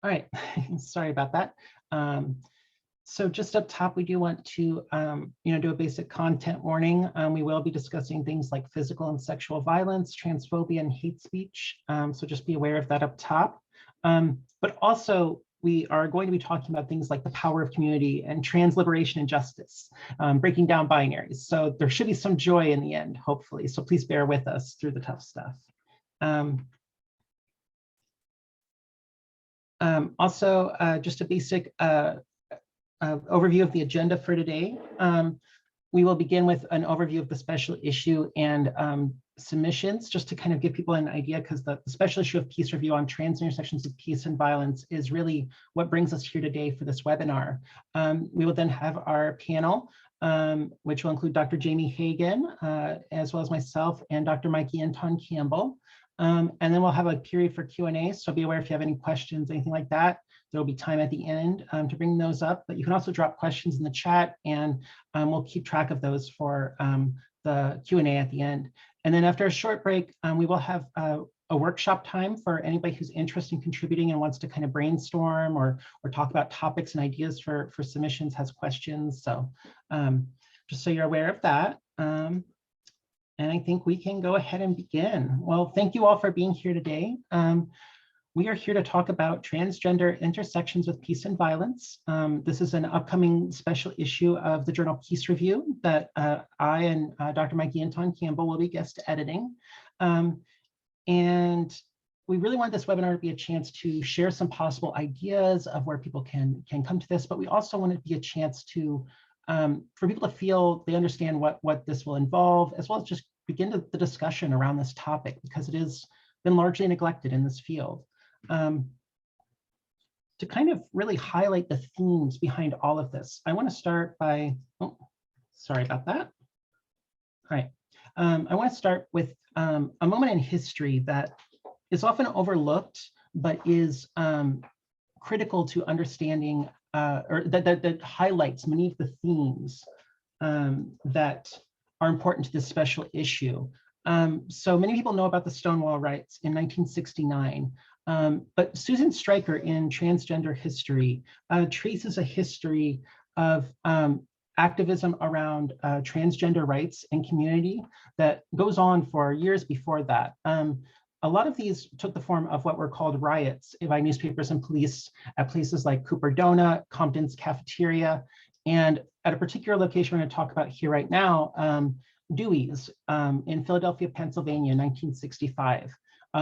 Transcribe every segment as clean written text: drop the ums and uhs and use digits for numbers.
All right, sorry about that. So just up top, we do want to, do a basic content warning. We will be discussing things like physical and sexual violence, transphobia, and hate speech. So just be aware of that up top. But also, we are going to be talking about things like the power of community and trans liberation and justice, breaking down binaries. So there should be some joy in the end, hopefully. So please bear with us through the tough stuff. Also, just a basic overview of the agenda for today. We will begin with an overview of the special issue and submissions, just to kind of give people an idea, because the special issue of Peace Review on trans intersections of peace and violence is really what brings us here today for this webinar. We will then have our panel, which will include Dr. Jamie Hagan, as well as myself and Dr. Mikey Inton-Campbell. And then we'll have a period for Q&A, so be aware if you have any questions, anything like that. There will be time at the end to bring those up, but you can also drop questions in the chat, and we'll keep track of those for the Q&A at the end. And then after a short break, we will have a workshop time for anybody who's interested in contributing and wants to kind of brainstorm or talk about topics and ideas for submissions, has questions. So just so you're aware of that. And I think we can go ahead and begin. Well, thank you all for being here today. We are here to talk about transgender intersections with peace and violence. This is an upcoming special issue of the journal Peace Review that I and Dr. Mikey Inton-Campbell will be guest editing. And we really want this webinar to be a chance to share some possible ideas of where people can come to this, but we also want it to be a chance to for people to feel they understand what this will involve, as well as just begin the discussion around this topic, because it has been largely neglected in this field. To kind of really highlight the themes behind all of this, I want to start by, oh, sorry about that. All right, I want to start with a moment in history that is often overlooked, but is critical to understanding, or that highlights many of the themes that are important to this special issue. So many people know about the Stonewall riots in 1969, but Susan Stryker in Transgender History traces a history of activism around transgender rights and community that goes on for years before that. A lot of these took the form of what were called riots by newspapers and police at places like Cooper Donut, Compton's Cafeteria, and at a particular location we're going to talk about here right now, Dewey's in Philadelphia, Pennsylvania, 1965.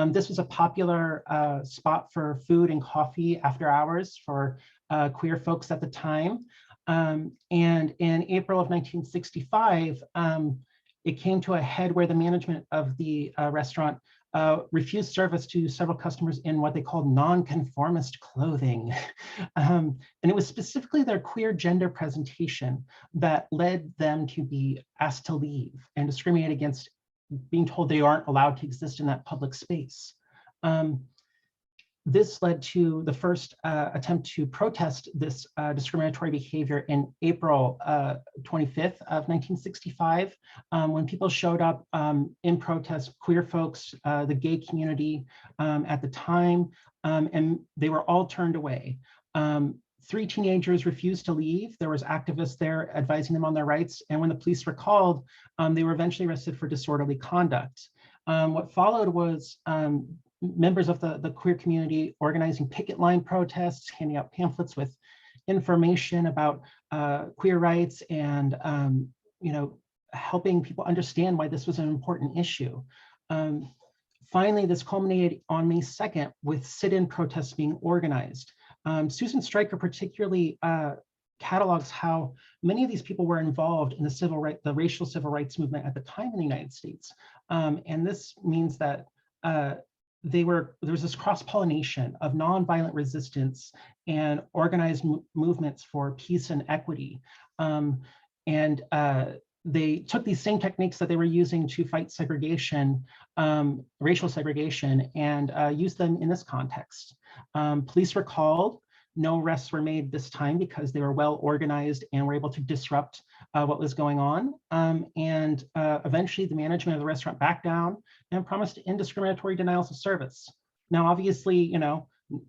This was a popular spot for food and coffee after hours for queer folks at the time. And in April of 1965, it came to a head where the management of the restaurant refused service to several customers in what they called nonconformist clothing. And it was specifically their queer gender presentation that led them to be asked to leave and discriminated against, being told they aren't allowed to exist in that public space. This led to the first attempt to protest this discriminatory behavior in April 25th of 1965, when people showed up in protest, queer folks, the gay community at the time, and they were all turned away. 3 teenagers refused to leave. There was activists there advising them on their rights, and when the police were called, they were eventually arrested for disorderly conduct. What followed was members of the queer community organizing picket line protests, handing out pamphlets with information about queer rights and helping people understand why this was an important issue. Finally, this culminated on May 2nd with sit-in protests being organized. Susan Stryker particularly catalogs how many of these people were involved in the racial civil rights movement at the time in the United States. And this means that there was this cross-pollination of nonviolent resistance and organized movements for peace and equity. They took these same techniques that they were using to fight segregation, racial segregation, and used them in this context. Police were called. No arrests were made this time because they were well organized and were able to disrupt what was going on. Eventually the management of the restaurant backed down and promised indiscriminatory denials of service. Now, obviously,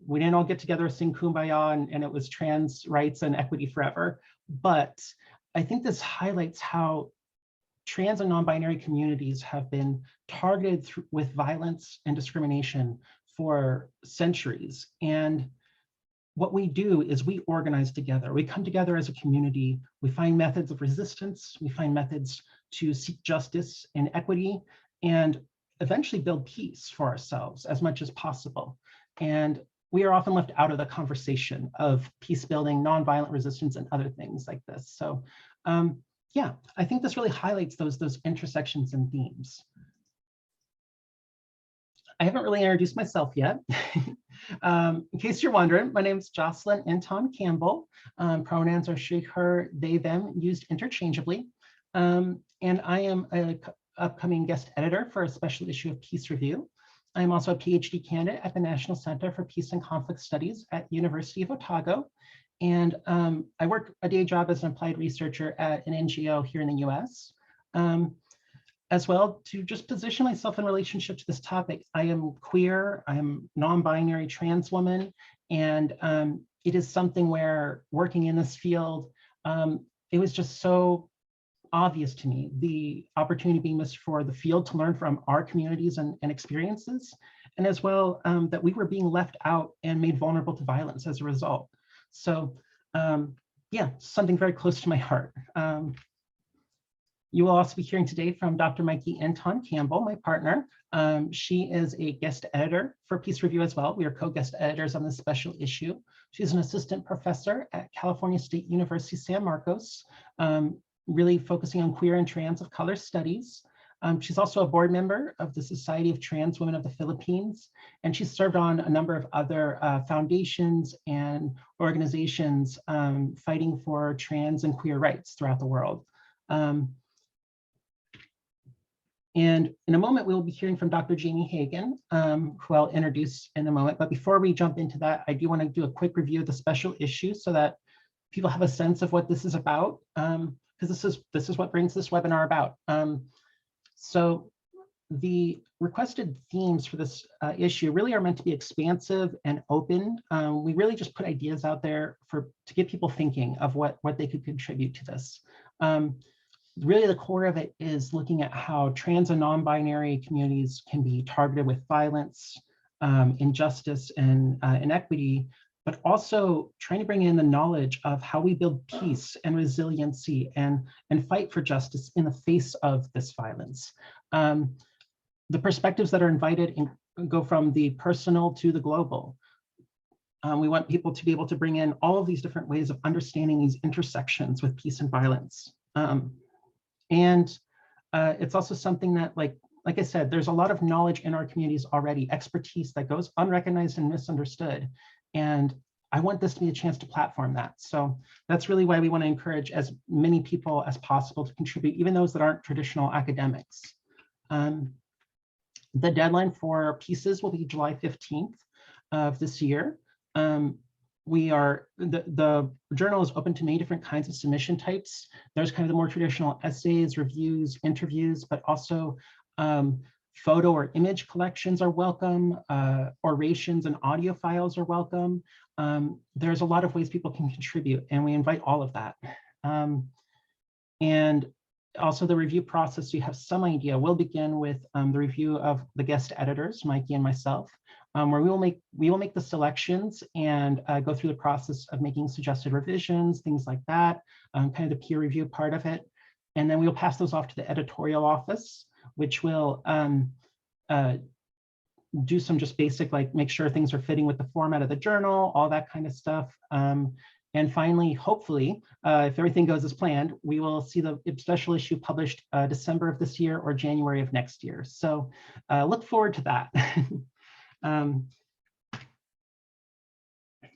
We didn't all get together, sing Kumbaya, and it was trans rights and equity forever. But I think this highlights how trans and non-binary communities have been targeted with violence and discrimination for centuries. And what we do is we organize together. We come together as a community. We find methods of resistance. We find methods to seek justice and equity, and eventually build peace for ourselves as much as possible. And we are often left out of the conversation of peace building, nonviolent resistance, and other things like this. So yeah, I think this really highlights those intersections and themes. I haven't really introduced myself yet. In case you're wondering, my name is Jocelyn Inton-Campbell. Pronouns are she, her, they, them, used interchangeably. And I am an upcoming guest editor for a special issue of Peace Review. I'm also a PhD candidate at the National Center for Peace and Conflict Studies at University of Otago. And I work a day job as an applied researcher at an NGO here in the US. As well, to just position myself in relationship to this topic. I am queer, I am non-binary trans woman, and it is something where working in this field, it was just so obvious to me, the opportunity being missed for the field to learn from our communities and experiences, and as well that we were being left out and made vulnerable to violence as a result. So yeah, something very close to my heart. You will also be hearing today from Dr. Mikey Inton-Campbell, my partner. She is a guest editor for Peace Review as well. We are co-guest editors on this special issue. She's an assistant professor at California State University, San Marcos, really focusing on queer and trans of color studies. She's also a board member of the Society of Trans Women of the Philippines, and she's served on a number of other foundations and organizations fighting for trans and queer rights throughout the world. And in a moment, we will be hearing from Dr. Jamie Hagan, who I'll introduce in a moment. But before we jump into that, I do want to do a quick review of the special issue so that people have a sense of what this is about, because this is what brings this webinar about. So the requested themes for this issue really are meant to be expansive and open. We really just put ideas out there to get people thinking of what they could contribute to this. Really the core of it is looking at how trans and non-binary communities can be targeted with violence, injustice, and inequity, but also trying to bring in the knowledge of how we build peace and resiliency and fight for justice in the face of this violence. The perspectives that are invited go from the personal to the global. We want people to be able to bring in all of these different ways of understanding these intersections with peace and violence. And it's also something that, like I said, there's a lot of knowledge in our communities already, expertise that goes unrecognized and misunderstood. And I want this to be a chance to platform that. So that's really why we want to encourage as many people as possible to contribute, even those that aren't traditional academics. The deadline for pieces will be July 15th of this year. The journal is open to many different kinds of submission types. There's kind of the more traditional essays, reviews, interviews, but also photo or image collections are welcome. Orations and audio files are welcome. There's a lot of ways people can contribute, and we invite all of that. And also the review process, so you have some idea. We'll begin with the review of the guest editors, Mikey and myself, where we will make the selections and go through the process of making suggested revisions, things like that, kind of the peer review part of it. And then we'll pass those off to the editorial office, which will do some just basic, like make sure things are fitting with the format of the journal, all that kind of stuff. And finally, hopefully, if everything goes as planned, we will see the special issue published December of this year or January of next year. So look forward to that.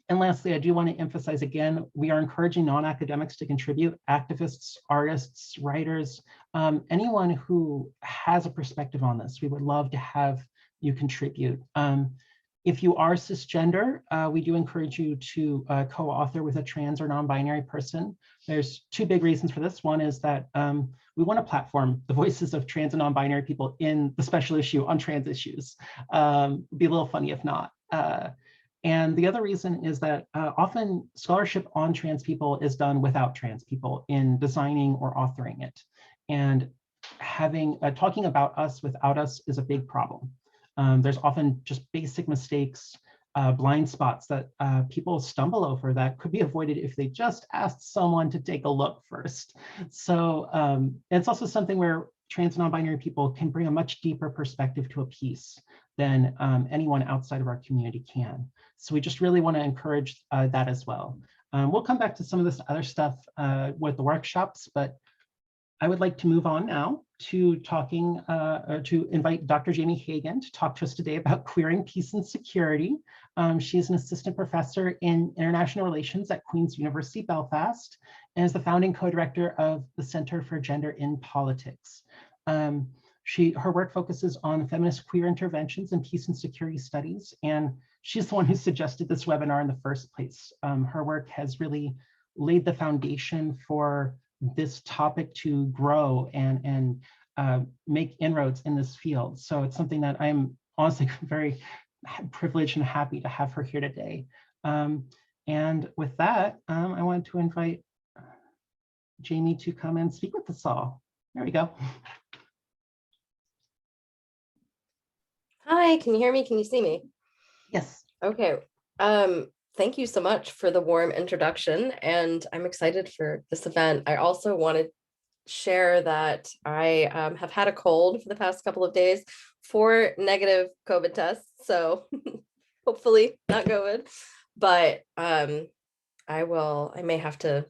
And lastly, I do want to emphasize again, we are encouraging non-academics to contribute, activists, artists, writers, anyone who has a perspective on this. We would love to have you contribute. If you are cisgender, we do encourage you to co-author with a trans or non-binary person. There's two big reasons for this. One is that we want to platform the voices of trans and non-binary people in the special issue on trans issues. It'd be a little funny if not. And the other reason is that often scholarship on trans people is done without trans people in designing or authoring it. And having talking about us without us is a big problem. There's often just basic mistakes, blind spots that people stumble over that could be avoided if they just asked someone to take a look first. So it's also something where trans non-binary people can bring a much deeper perspective to a piece than anyone outside of our community can. So we just really want to encourage that as well. We'll come back to some of this other stuff with the workshops, but I would like to move on now to talking, or to invite Dr. Jamie Hagan to talk to us today about queering peace and security. She is an assistant professor in international relations at Queen's University Belfast and is the founding co-director of the Center for Gender in Politics. Her work focuses on feminist queer interventions in peace and security studies, and she's the one who suggested this webinar in the first place. Her work has really laid the foundation for this topic to grow and make inroads in this field. So it's something that I'm honestly very privileged and happy to have her here today. And with that, I wanted to invite Jamie to come and speak with us all. There we go. Hi, can you hear me? Can you see me? Yes. Okay. Thank you so much for the warm introduction, and I'm excited for this event. I also wanted to share that I have had a cold for the past couple of days, 4 negative COVID tests, so hopefully not COVID, but I may have to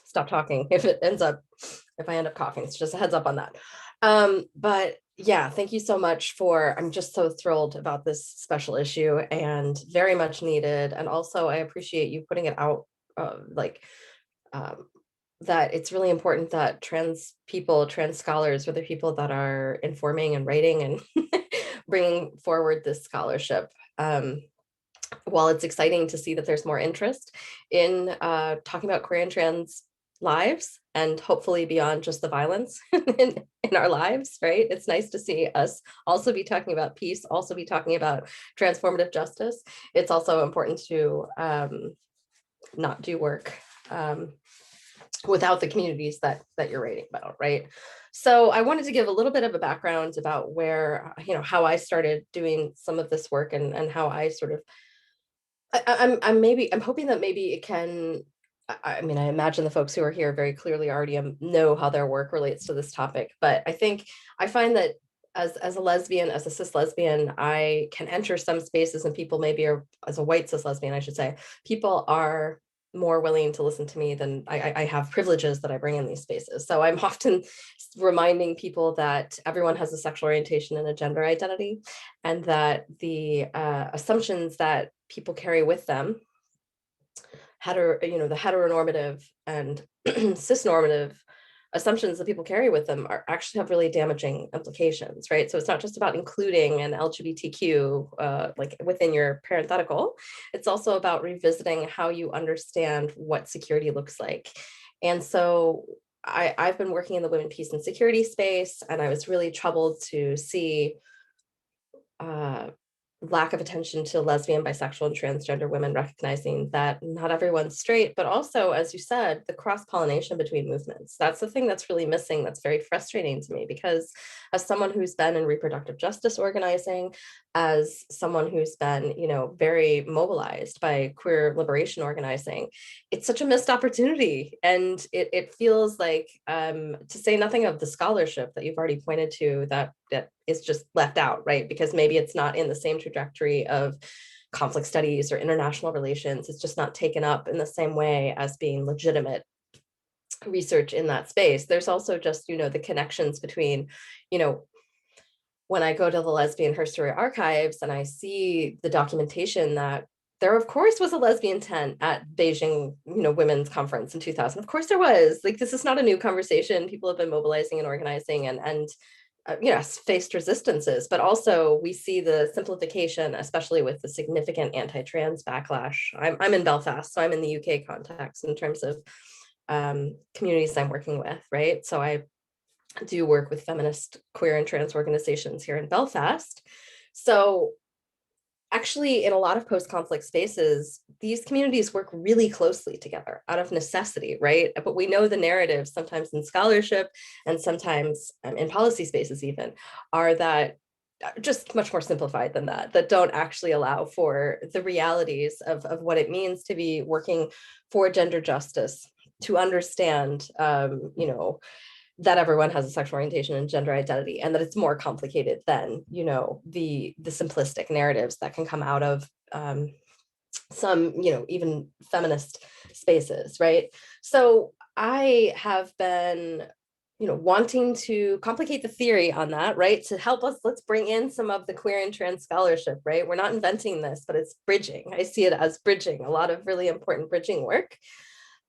stop talking if I end up coughing. It's just a heads up on that. But yeah, thank you so much I'm just so thrilled about this special issue and very much needed. And also I appreciate you putting it out that it's really important that trans people, trans scholars, are the people that are informing and writing and bringing forward this scholarship. While it's exciting to see that there's more interest in talking about queer and trans lives and hopefully beyond just the violence in our lives, right? It's nice to see us also be talking about peace, also be talking about transformative justice. It's also important to not do work without the communities that you're writing about, right? So I wanted to give a little bit of a background about where, how I started doing some of this work and how I sort of, I'm hoping that maybe it can, I mean, I imagine the folks who are here very clearly already know how their work relates to this topic, but I find that as a lesbian, as a cis lesbian, I can enter some spaces and people maybe are, as a white cis lesbian, I should say, people are more willing to listen to me than I have privileges that I bring in these spaces. So I'm often reminding people that everyone has a sexual orientation and a gender identity, and that the assumptions that people carry with them, the heteronormative and cisnormative assumptions that people carry with them actually have really damaging implications, right? So it's not just about including an LGBTQ like within your parenthetical. It's also about revisiting how you understand what security looks like. And so I've been working in the women, peace, and security space, and I was really troubled to see lack of attention to lesbian, bisexual, and transgender women, recognizing that not everyone's straight, but also, as you said, the cross-pollination between movements. That's the thing that's really missing. That's very frustrating to me, because as someone who's been in reproductive justice organizing, as someone who's been, very mobilized by queer liberation organizing, it's such a missed opportunity. And it feels like, to say nothing of the scholarship that you've already pointed to, that is just left out, right? Because maybe it's not in the same trajectory of conflict studies or international relations. It's just not taken up in the same way as being legitimate research in that space. There's also just, the connections between, when I go to the Lesbian Herstory archives and I see the documentation that there, of course, was a lesbian tent at Beijing, women's conference in 2000. Of course there was. Like, this is not a new conversation. People have been mobilizing and organizing and yes, faced resistances, but also we see the simplification, especially with the significant anti-trans backlash. I'm in Belfast, so I'm in the UK context in terms of communities I'm working with, right? So I do work with feminist, queer, and trans organizations here in Belfast. So actually, in a lot of post-conflict spaces, these communities work really closely together out of necessity, right? But we know the narratives, sometimes in scholarship and sometimes in policy spaces even, are that just much more simplified than that, that don't actually allow for the realities of what it means to be working for gender justice, to understand, that everyone has a sexual orientation and gender identity, and that it's more complicated than, the simplistic narratives that can come out of some, even feminist spaces, right? So I have been, wanting to complicate the theory on that, right? To help us, let's bring in some of the queer and trans scholarship, right? We're not inventing this, but it's bridging. I see it as bridging, a lot of really important bridging work.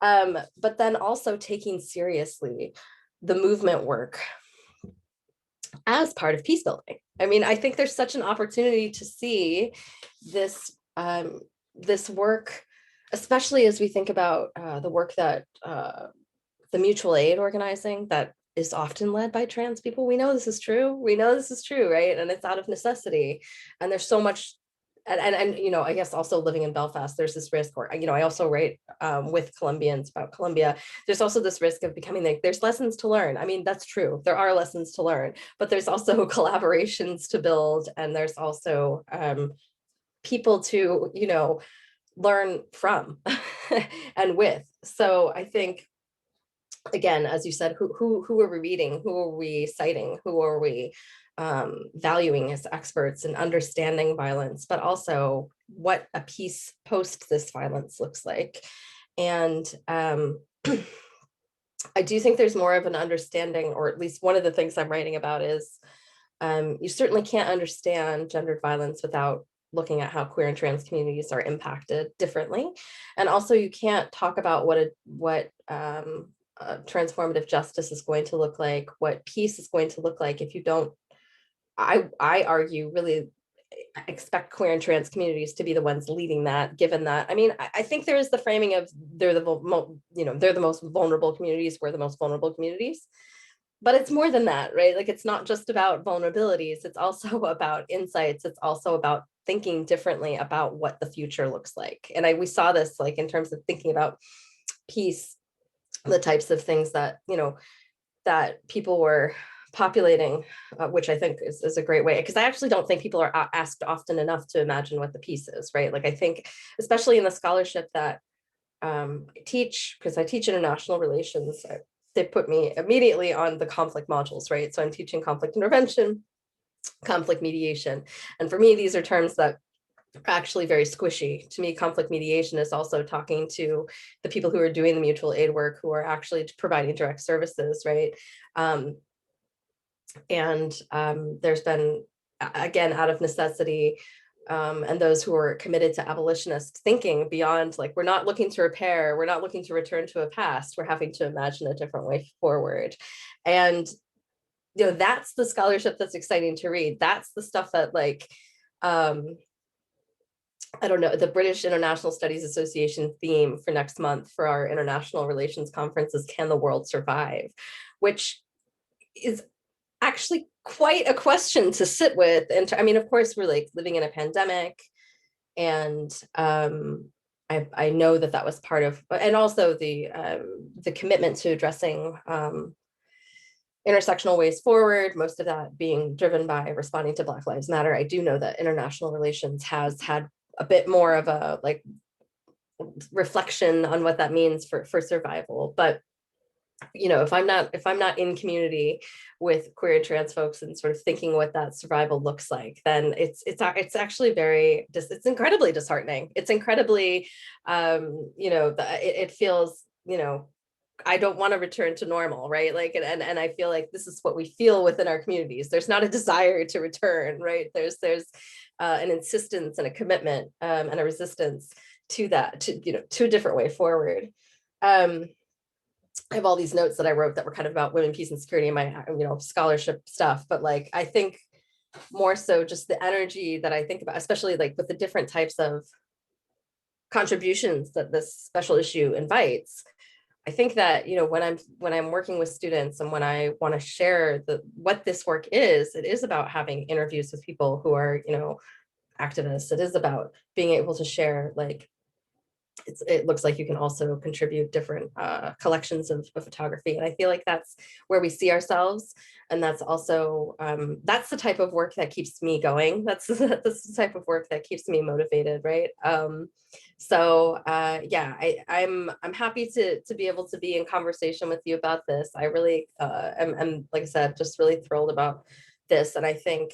But then also taking seriously the movement work as part of peace building. I mean, I think there's such an opportunity to see this this work, especially as we think about the work that the mutual aid organizing that is often led by trans people. We know this is true. We know this is true, right? And it's out of necessity. And there's so much. And I guess also living in Belfast, there's this risk, or I also write with Colombians about Colombia. There's also this risk of becoming like, there's lessons to learn. I mean, that's true. There are lessons to learn, but there's also collaborations to build, and there's also people to learn from and with. So I think, again, as you said, who are we reading? Who are we citing? Who are we valuing as experts in understanding violence, but also what a peace post this violence looks like? And I do think there's more of an understanding, or at least one of the things I'm writing about is you certainly can't understand gendered violence without looking at how queer and trans communities are impacted differently. And also you can't talk about what transformative justice is going to look like, what peace is going to look like, if you don't, I argue, really expect queer and trans communities to be the ones leading that, given that, I mean, I think there is the framing of they're the most vulnerable communities, we're the most vulnerable communities. But it's more than that, right? Like, it's not just about vulnerabilities, it's also about insights, it's also about thinking differently about what the future looks like. And we saw this like in terms of thinking about peace, the types of things that that people were populating, which I think is a great way, because I actually don't think people are asked often enough to imagine what the piece is, right? Like, I think especially in the scholarship that I teach, because I teach international relations, they put me immediately on the conflict modules, right? So I'm teaching conflict intervention, conflict mediation, and for me these are terms that actually very squishy. To me, conflict mediation is also talking to the people who are doing the mutual aid work, who are actually providing direct services, right? There's been, again, out of necessity, and those who are committed to abolitionist thinking beyond, like, we're not looking to repair, we're not looking to return to a past, we're having to imagine a different way forward. And that's the scholarship that's exciting to read. That's the stuff that, like, I don't know, the British International Studies Association theme for next month for our international relations conference is Can the World Survive? Which is actually quite a question to sit with. And I mean, of course, we're like living in a pandemic, and I know that was part of, and also the commitment to addressing intersectional ways forward, most of that being driven by responding to Black Lives Matter. I do know that international relations has had a bit more of a like reflection on what that means for survival. But if I'm not in community with queer and trans folks and sort of thinking what that survival looks like, then it's actually it's incredibly disheartening. It's incredibly, it feels, I don't want to return to normal, right? Like, and I feel like this is what we feel within our communities. There's not a desire to return, right? There's an insistence and a commitment and a resistance to that, to a different way forward. I have all these notes that I wrote that were kind of about women, peace, and security in my, scholarship stuff. But like, I think more so just the energy that I think about, especially like with the different types of contributions that this special issue invites. I think that, when I'm working with students and when I want to share what this work is, it is about having interviews with people who are, activists. It is about being able to share, like, it looks like you can also contribute different collections of photography. And I feel like that's where we see ourselves. And that's also, that's the type of work that keeps me going. That's the type of work that keeps me motivated, right? Yeah, I'm happy to be able to be in conversation with you about this. I really am, like I said, just really thrilled about this. And I think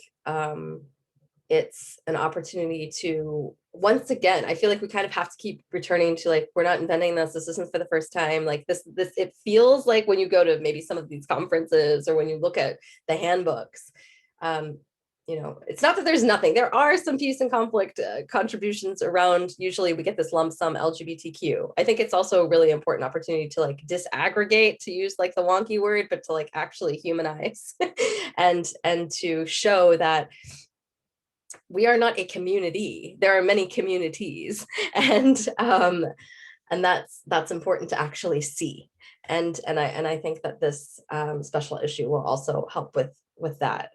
it's an opportunity to, once again, I feel like we kind of have to keep returning to, like, we're not inventing this. This isn't for the first time. Like this, it feels like when you go to maybe some of these conferences or when you look at the handbooks, you know, it's not that there's nothing. There are some peace and conflict contributions around. Usually we get this lump sum LGBTQ. I think it's also a really important opportunity to, like, disaggregate, to use like the wonky word, but to, like, actually humanize and to show that we are not a community. There are many communities, and that's important to actually see. And I think that this special issue will also help with that,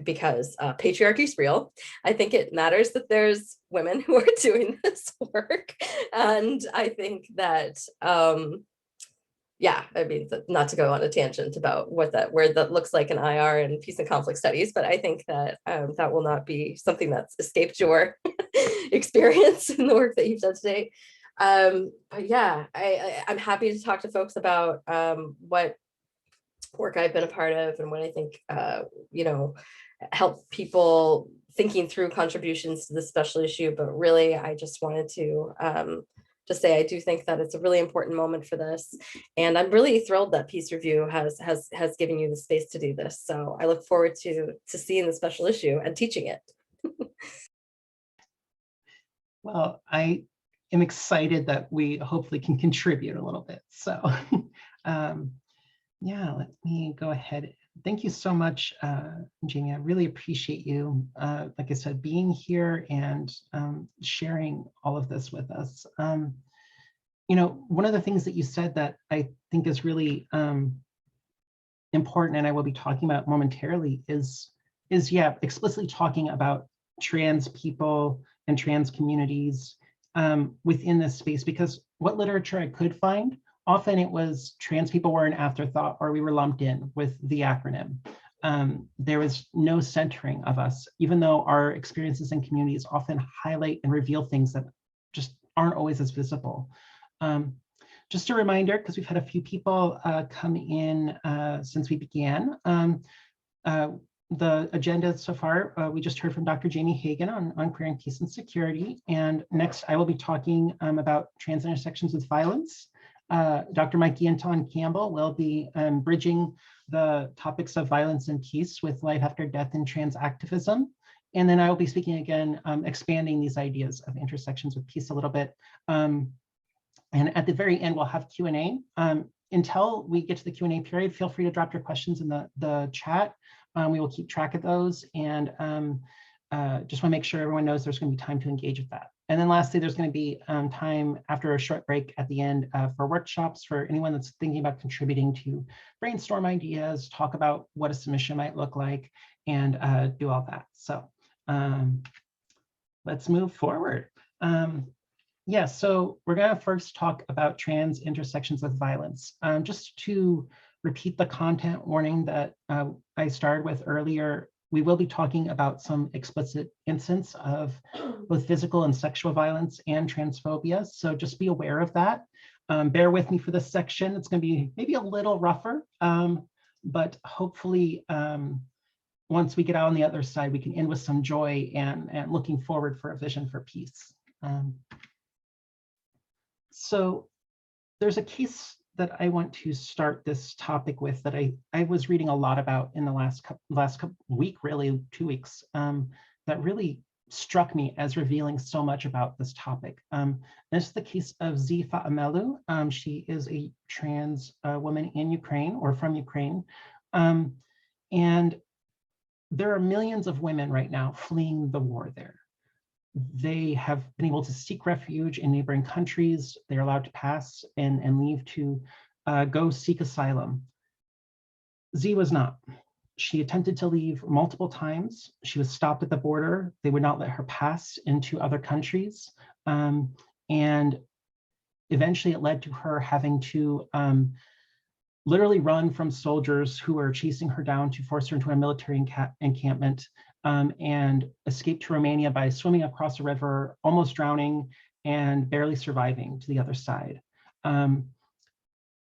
because patriarchy is real. I think it matters that there's women who are doing this work, and I think that yeah, I mean, not to go on a tangent about what that, where that looks like in IR and peace and conflict studies, but I think that that will not be something that's escaped your experience in the work that you've done today. But yeah, I'm happy to talk to folks about what work I've been a part of and what I think, you know, help people thinking through contributions to this special issue. But really, I just wanted to just say I do think that it's a really important moment for this, and I'm really thrilled that Peace Review has given you the space to do this. So I look forward to seeing the special issue and teaching it. Well, I am excited that we hopefully can contribute a little bit. So yeah, let me go ahead. Thank you so much, Jamie. I really appreciate you, like I said, being here and sharing all of this with us. You know, one of the things that you said that I think is really important, and I will be talking about momentarily, is yeah, explicitly talking about trans people and trans communities within this space, because what literature I could find, often it was trans people were an afterthought, or we were lumped in with the acronym. There was no centering of us, even though our experiences and communities often highlight and reveal things that just aren't always as visible. Just a reminder, because we've had a few people come in since we began. The agenda so far, we just heard from Dr. Jamie Hagan on queer and peace and security. And next I will be talking about trans intersections with violence. Dr. Mike Inton-Campbell will be bridging the topics of violence and peace with life after death and trans activism. And then I will be speaking again, expanding these ideas of intersections with peace a little bit. And at the very end, we'll have Q&A. Until we get to the Q&A period, feel free to drop your questions in the chat. We will keep track of those, and just want to make sure everyone knows there's going to be time to engage with that. And then lastly, there's going to be time after a short break at the end for workshops for anyone that's thinking about contributing to brainstorm ideas, talk about what a submission might look like, and do all that. So let's move forward. Yeah, so we're going to first talk about trans intersections with violence. Just to repeat the content warning that I started with earlier, we will be talking about some explicit instance of both physical and sexual violence and transphobia. So just be aware of that. Bear with me for this section. It's going to be maybe a little rougher, but hopefully once we get out on the other side, we can end with some joy and looking forward for a vision for peace. So there's a case that I want to start this topic with that I was reading a lot about in the last week, really 2 weeks, that really struck me as revealing so much about this topic. This is the case of Zifa Amelu. She is a trans woman in Ukraine, or from Ukraine. And there are millions of women right now fleeing the war there. They have been able to seek refuge in neighboring countries. They're allowed to pass and leave to go seek asylum. Z was not. She attempted to leave multiple times. She was stopped at the border. They would not let her pass into other countries. And eventually it led to her having to literally run from soldiers who were chasing her down to force her into a military encampment, and escape to Romania by swimming across a river, almost drowning and barely surviving to the other side.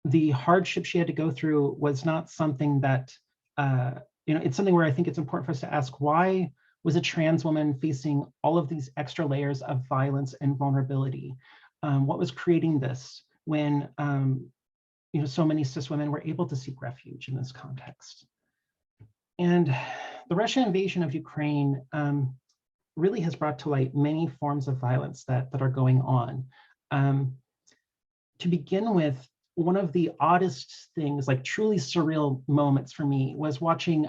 The hardship she had to go through was not something that, it's something where I think it's important for us to ask, why was a trans woman facing all of these extra layers of violence and vulnerability? What was creating this when so many cis women were able to seek refuge in this context? And the Russian invasion of Ukraine really has brought to light many forms of violence that are going on. To begin with, one of the oddest things, like truly surreal moments for me, was watching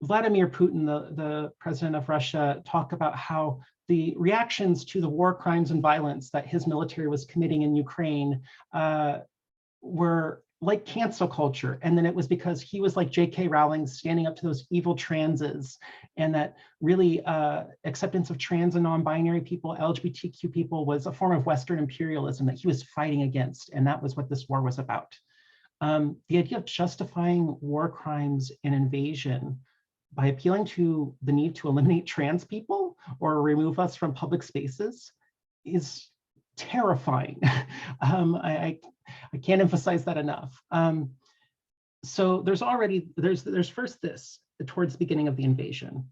Vladimir Putin, the president of Russia, talk about how the reactions to the war crimes and violence that his military was committing in Ukraine were like cancel culture. And then it was because he was like J.K. Rowling standing up to those evil transes, and that really acceptance of trans and non-binary people, LGBTQ people, was a form of Western imperialism that he was fighting against. And that was what this war was about. The idea of justifying war crimes and invasion by appealing to the need to eliminate trans people or remove us from public spaces is terrifying. I can't emphasize that enough. So there's first this towards the beginning of the invasion.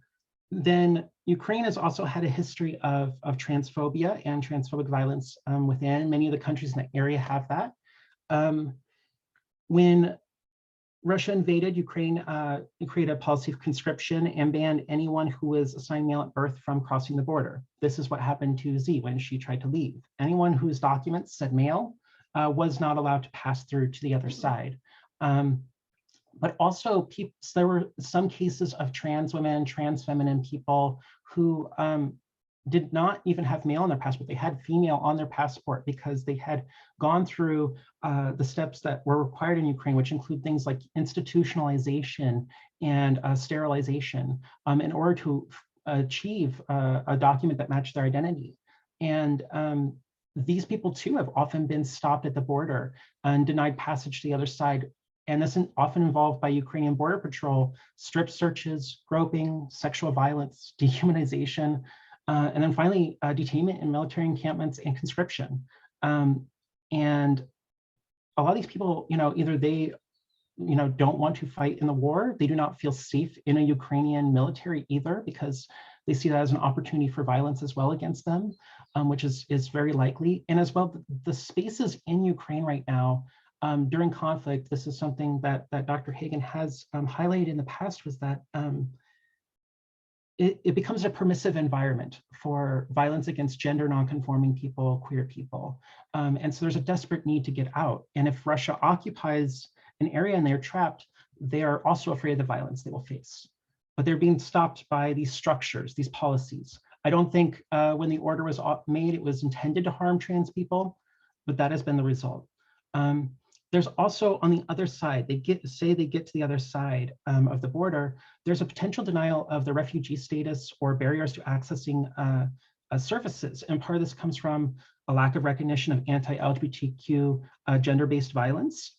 Then Ukraine has also had a history of transphobia and transphobic violence within. Many of the countries in the area have that. When Russia invaded Ukraine, it created a policy of conscription and banned anyone who was assigned male at birth from crossing the border. This is what happened to Z when she tried to leave. Anyone whose documents said male was not allowed to pass through to the other side. But also, there were some cases of trans women, trans feminine people who did not even have male on their passport. They had female on their passport because they had gone through the steps that were required in Ukraine, which include things like institutionalization and sterilization in order to achieve a document that matched their identity. And these people too have often been stopped at the border and denied passage to the other side. And this is often involved by Ukrainian Border Patrol, strip searches, groping, sexual violence, dehumanization, and then finally, detainment in military encampments and conscription. And a lot of these people, either they, don't want to fight in the war. They do not feel safe in a Ukrainian military either, because they see that as an opportunity for violence as well against them, which is very likely. And as well, the spaces in Ukraine right now during conflict, this is something that Dr. Hagen has highlighted in the past, was that it becomes a permissive environment for violence against gender nonconforming people, queer people. And so there's a desperate need to get out. And if Russia occupies an area and they're trapped, they are also afraid of the violence they will face. But they're being stopped by these structures, these policies. I don't think when the order was made, it was intended to harm trans people, but that has been the result. There's also on the other side, they get to the other side of the border, there's a potential denial of the refugee status or barriers to accessing services. And part of this comes from a lack of recognition of anti-LGBTQ gender-based violence.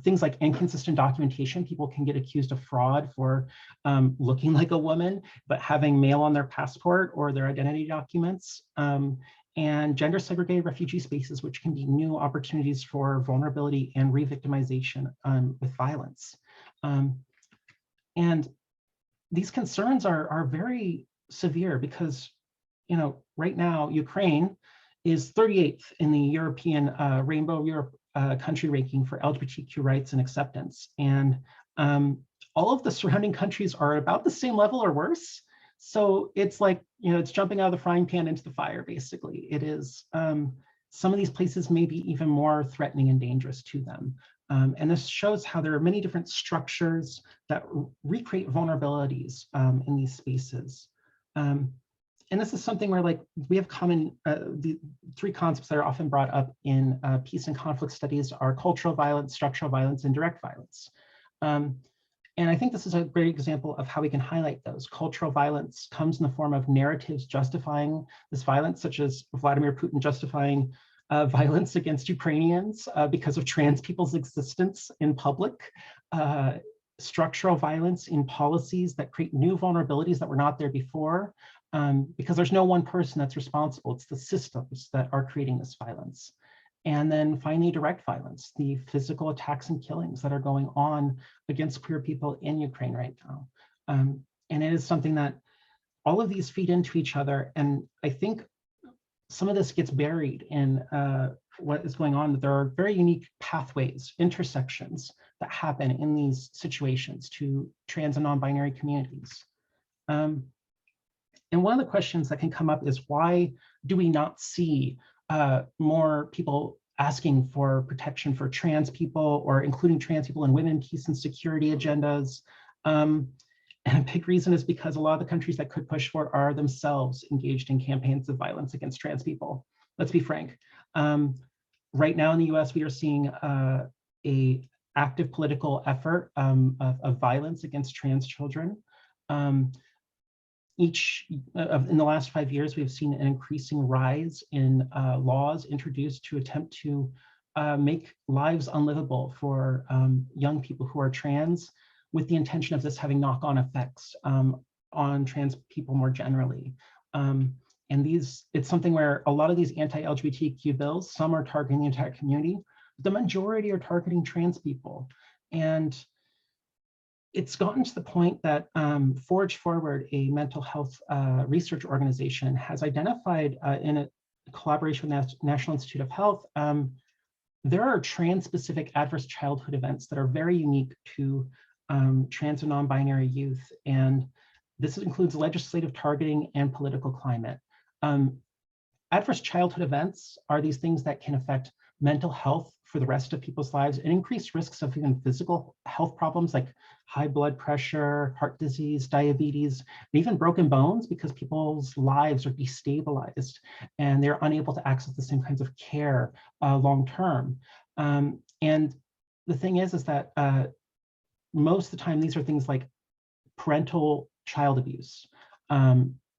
Things like inconsistent documentation. People can get accused of fraud for looking like a woman, but having male on their passport or their identity documents. And gender segregated refugee spaces, which can be new opportunities for vulnerability and re-victimization with violence. And these concerns are very severe because, right now, Ukraine is 38th in the European Rainbow Europe country ranking for LGBTQ rights and acceptance. And all of the surrounding countries are about the same level or worse. So it's like, it's jumping out of the frying pan into the fire, basically. It is, some of these places may be even more threatening and dangerous to them. And this shows how there are many different structures that recreate vulnerabilities in these spaces. And this is something where, like, we have common, the three concepts that are often brought up in peace and conflict studies are cultural violence, structural violence, and direct violence. And I think this is a great example of how we can highlight those. Cultural violence comes in the form of narratives justifying this violence, such as Vladimir Putin justifying violence against Ukrainians because of trans people's existence in public, structural violence in policies that create new vulnerabilities that were not there before, because there's no one person that's responsible. It's the systems that are creating this violence. And then finally, direct violence, the physical attacks and killings that are going on against queer people in Ukraine right now. And it is something that all of these feed into each other. And I think some of this gets buried in what is going on, that there are very unique pathways, intersections that happen in these situations to trans and non-binary communities. And one of the questions that can come up is, why do we not see more people asking for protection for trans people, or including trans people in women, peace and security agendas? And a big reason is because a lot of the countries that could push for it are themselves engaged in campaigns of violence against trans people. Let's be frank. Right now in the US, we are seeing a active political effort of violence against trans children. In the last 5 years, we've seen an increasing rise in laws introduced to attempt to make lives unlivable for young people who are trans, with the intention of this having knock-on effects on trans people more generally. And it's something where a lot of these anti-LGBTQ bills, some are targeting the entire community, the majority are targeting trans people. And it's gotten to the point that Forge Forward, a mental health research organization, has identified in a collaboration with National Institute of Health, there are trans-specific adverse childhood events that are very unique to trans and non-binary youth. And this includes legislative targeting and political climate. Adverse childhood events are these things that can affect mental health for the rest of people's lives and increase risks of even physical health problems like high blood pressure, heart disease, diabetes, and even broken bones, because people's lives are destabilized and they're unable to access the same kinds of care long-term. And the thing is that most of the time, these are things like parental child abuse,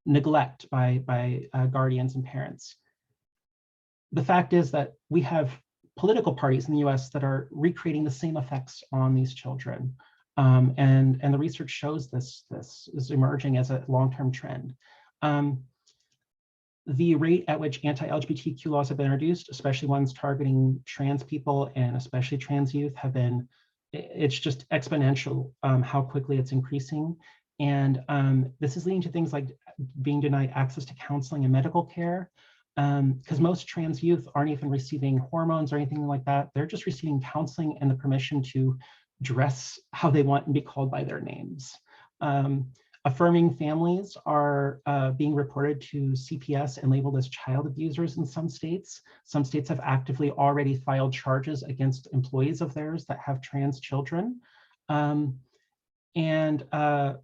neglect by guardians and parents. The fact is that we have political parties in the US that are recreating the same effects on these children. And the research shows this is emerging as a long-term trend. The rate at which anti-LGBTQ laws have been introduced, especially ones targeting trans people and especially trans youth, it's just exponential how quickly it's increasing. And this is leading to things like being denied access to counseling and medical care, because most trans youth aren't even receiving hormones or anything like that. They're just receiving counseling and the permission to dress how they want and be called by their names. Affirming families are being reported to CPS and labeled as child abusers in some states. Some states have actively already filed charges against employees of theirs that have trans children. And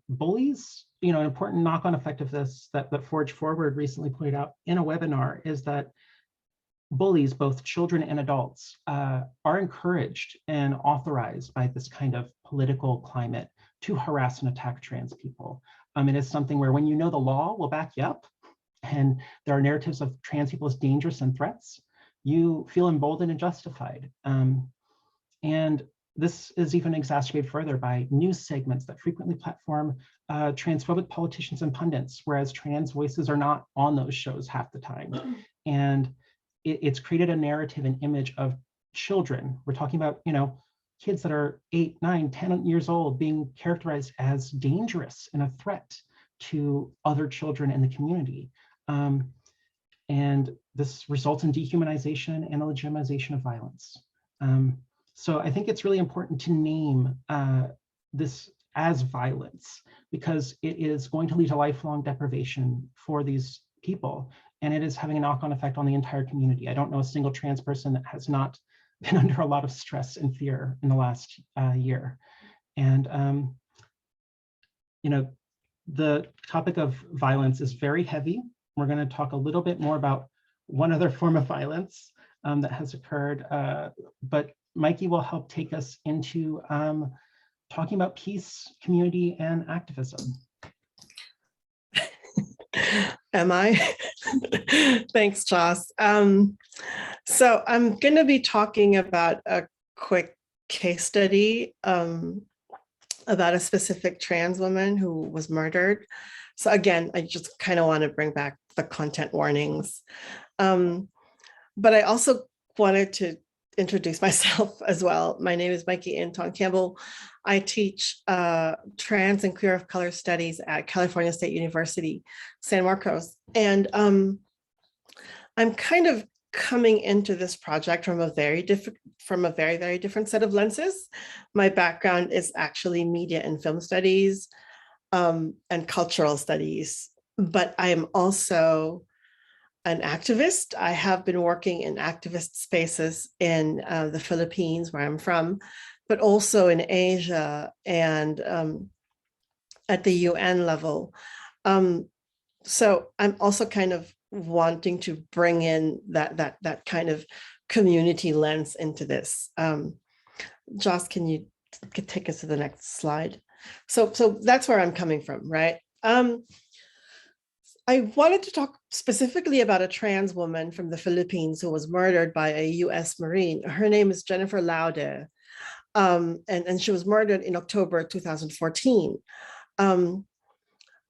bullies, an important knock-on effect of this that Forge Forward recently pointed out in a webinar is that bullies, both children and adults, are encouraged and authorized by this kind of political climate to harass and attack trans people. It is something where, when you know the law will back you up and there are narratives of trans people as dangerous and threats, you feel emboldened and justified. And this is even exacerbated further by news segments that frequently platform transphobic politicians and pundits, whereas trans voices are not on those shows half the time. And it's created a narrative and image of children. We're talking about, kids that are 8, 9, 10 years old being characterized as dangerous and a threat to other children in the community. And this results in dehumanization and the legitimization of violence. So I think it's really important to name this as violence, because it is going to lead to lifelong deprivation for these people, and it is having a knock-on effect on the entire community. I don't know a single trans person that has not been under a lot of stress and fear in the last year. And the topic of violence is very heavy. We're going to talk a little bit more about one other form of violence that has occurred, but Mikey will help take us into talking about peace, community, and activism. Am I? Thanks, Joss. So I'm going to be talking about a quick case study about a specific trans woman who was murdered. So again, I just kind of want to bring back the content warnings. But I also wanted to introduce myself as well. My name is Mikey Inton-Campbell. I teach trans and queer of color studies at California State University, San Marcos. And I'm kind of coming into this project from a very different set of lenses. My background is actually media and film studies and cultural studies, but I am also an activist. I have been working in activist spaces in the Philippines, where I'm from, but also in Asia and at the UN level. So I'm also kind of wanting to bring in that kind of community lens into this. Joss, can you take us to the next slide? So that's where I'm coming from, right? I wanted to talk specifically about a trans woman from the Philippines who was murdered by a US Marine. Her name is Jennifer Laude, and she was murdered in October 2014.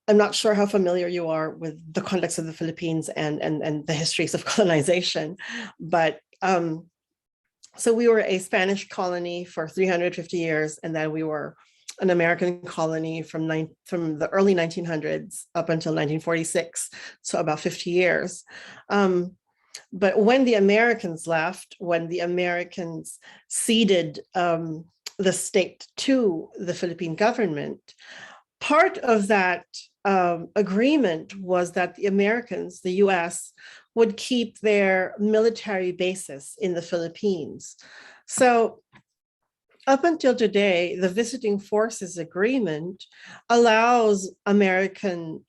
I'm not sure how familiar you are with the context of the Philippines and the histories of colonization, but so we were a Spanish colony for 350 years, and then we were an American colony from the early 1900s up until 1946, so about 50 years. But when the Americans left, when the Americans ceded the state to the Philippine government, part of that agreement was that the Americans, the US, would keep their military bases in the Philippines. So up until today, the Visiting Forces Agreement allows the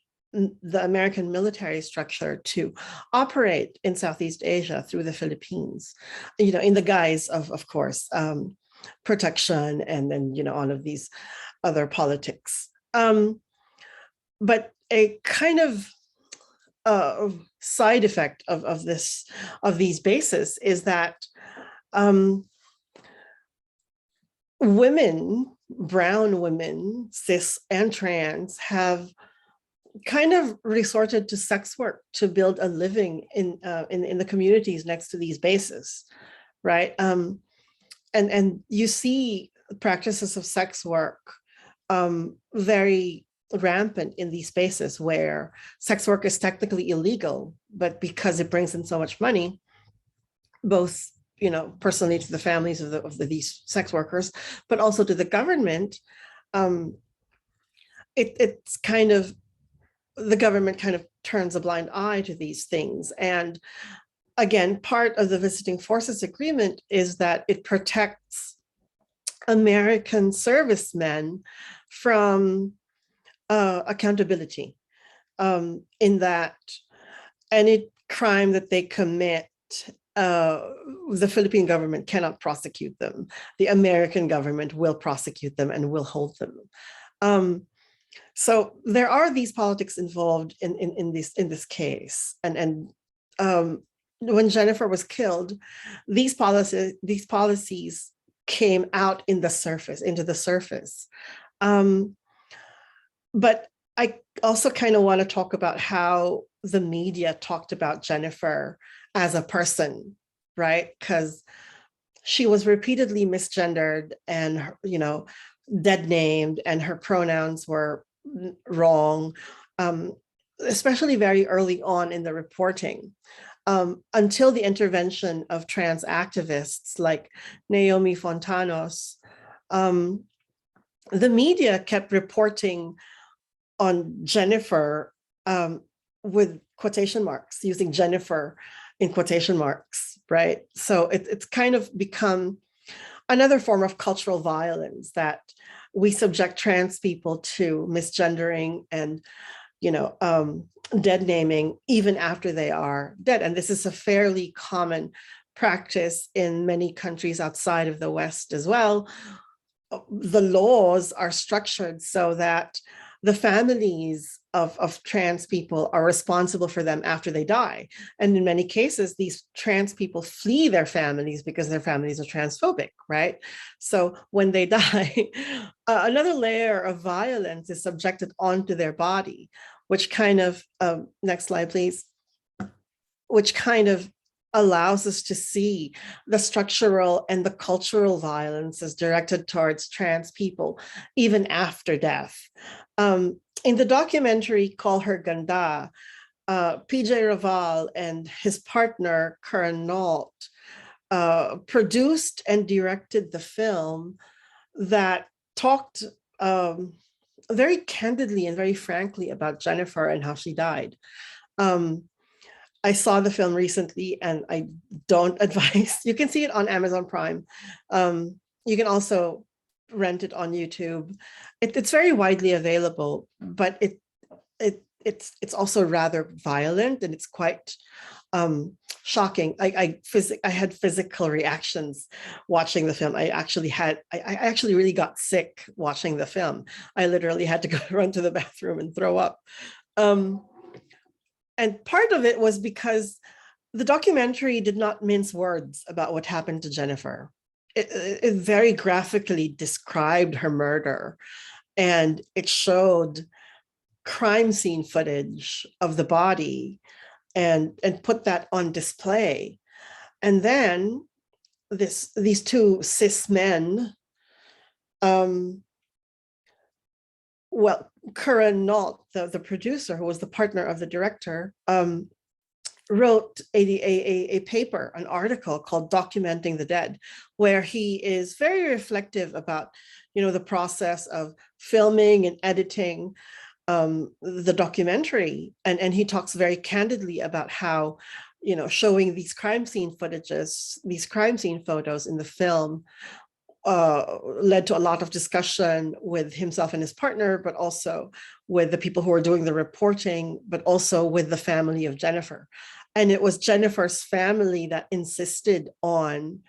American military structure to operate in Southeast Asia through the Philippines, in the guise of course, protection and then, all of these other politics. But a kind of side effect of these bases is that women, brown women, cis and trans, have kind of resorted to sex work to build a living in the communities next to these bases, right? And you see practices of sex work very rampant in these spaces where sex work is technically illegal, but because it brings in so much money, both personally to the families of these sex workers, but also to the government, it's kind of, the government kind of turns a blind eye to these things. And again, part of the Visiting Forces Agreement is that it protects American servicemen from accountability in that any crime that they commit, the Philippine government cannot prosecute them. The American government will prosecute them and will hold them. So there are these politics involved in this case. And when Jennifer was killed, these policies came out into the surface. But I also kind of want to talk about how the media talked about Jennifer as a person, right? Because she was repeatedly misgendered and, dead named, and her pronouns were wrong, especially very early on in the reporting, until the intervention of trans activists like Naomi Fontanos. The media kept reporting on Jennifer with quotation marks, using Jennifer in quotation marks, right? So it's kind of become another form of cultural violence that we subject trans people to misgendering and, dead naming even after they are dead. And this is a fairly common practice in many countries outside of the West as well, the laws are structured so that the families of trans people are responsible for them after they die. And in many cases, these trans people flee their families because their families are transphobic, right? So when they die, another layer of violence is subjected onto their body, which kind of, next slide, please, which kind of allows us to see the structural and the cultural violences directed towards trans people, even after death. In the documentary Call Her Ganda, PJ Raval and his partner, Karan Nault, produced and directed the film that talked very candidly and very frankly about Jennifer and how she died. I saw the film recently and I don't advise, you can see it on Amazon Prime. You can also rent it on YouTube. It's very widely available, but it's also rather violent and it's quite shocking. I had physical reactions watching the film. I actually really got sick watching the film. I literally had to go run to the bathroom and throw up. And part of it was because the documentary did not mince words about what happened to Jennifer. It very graphically described her murder, and it showed crime scene footage of the body and put that on display. And then these two cis men, Karan Nault, the producer, who was the partner of the director, wrote a paper, an article called Documenting the Dead, where he is very reflective about, the process of filming and editing the documentary. And he talks very candidly about how, showing these crime scene footages, these crime scene photos in the film led to a lot of discussion with himself and his partner, but also with the people who were doing the reporting, but also with the family of Jennifer. And it was Jennifer's family that insisted on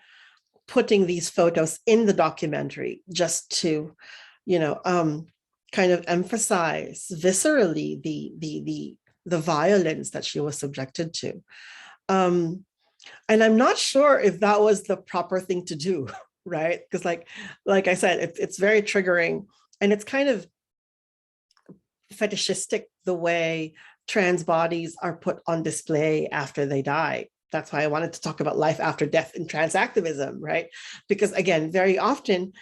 putting these photos in the documentary just to, kind of emphasize viscerally the violence that she was subjected to. And I'm not sure if that was the proper thing to do. Right? Because like I said, it's very triggering, and it's kind of fetishistic the way trans bodies are put on display after they die. That's why I wanted to talk about life after death in trans activism, right? Because again, very often